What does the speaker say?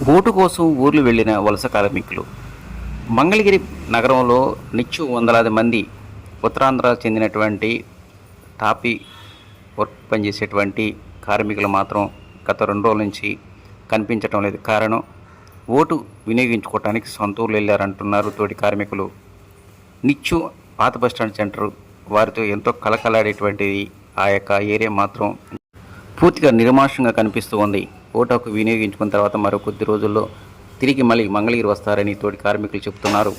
Vote కోసం ఊర్లు వెళ్లిన వలస కార్మికులు. మంగళగిరి నగరంలో నిత్యం వందలాది మంది ఉత్తరాంధ్రకు చెందినటువంటి టాపీ వర్క్ పనిచేసేటువంటి కార్మికులు మాత్రం గత 2 రోజుల నుంచి కనిపించటం లేదు. కారణం, ఓటు వినియోగించుకోవటానికి సొంత ఊర్లు వెళ్ళారంటున్నారు తోటి కార్మికులు. నిత్యం పాత బస్టాండ్ సెంటర్ వారితో ఎంతో కలకలాడేటువంటిది ఆ యొక్క ఏరియా మాత్రం పూర్తిగా నిర్మానుష్యంగా కనిపిస్తూ ఉంది. ఓటు హక్కు వినియోగించుకున్న తర్వాత మరో కొద్ది రోజుల్లో తిరిగి మళ్ళీ మంగళగిరి వస్తారని తోటి కార్మికులు చెబుతున్నారు.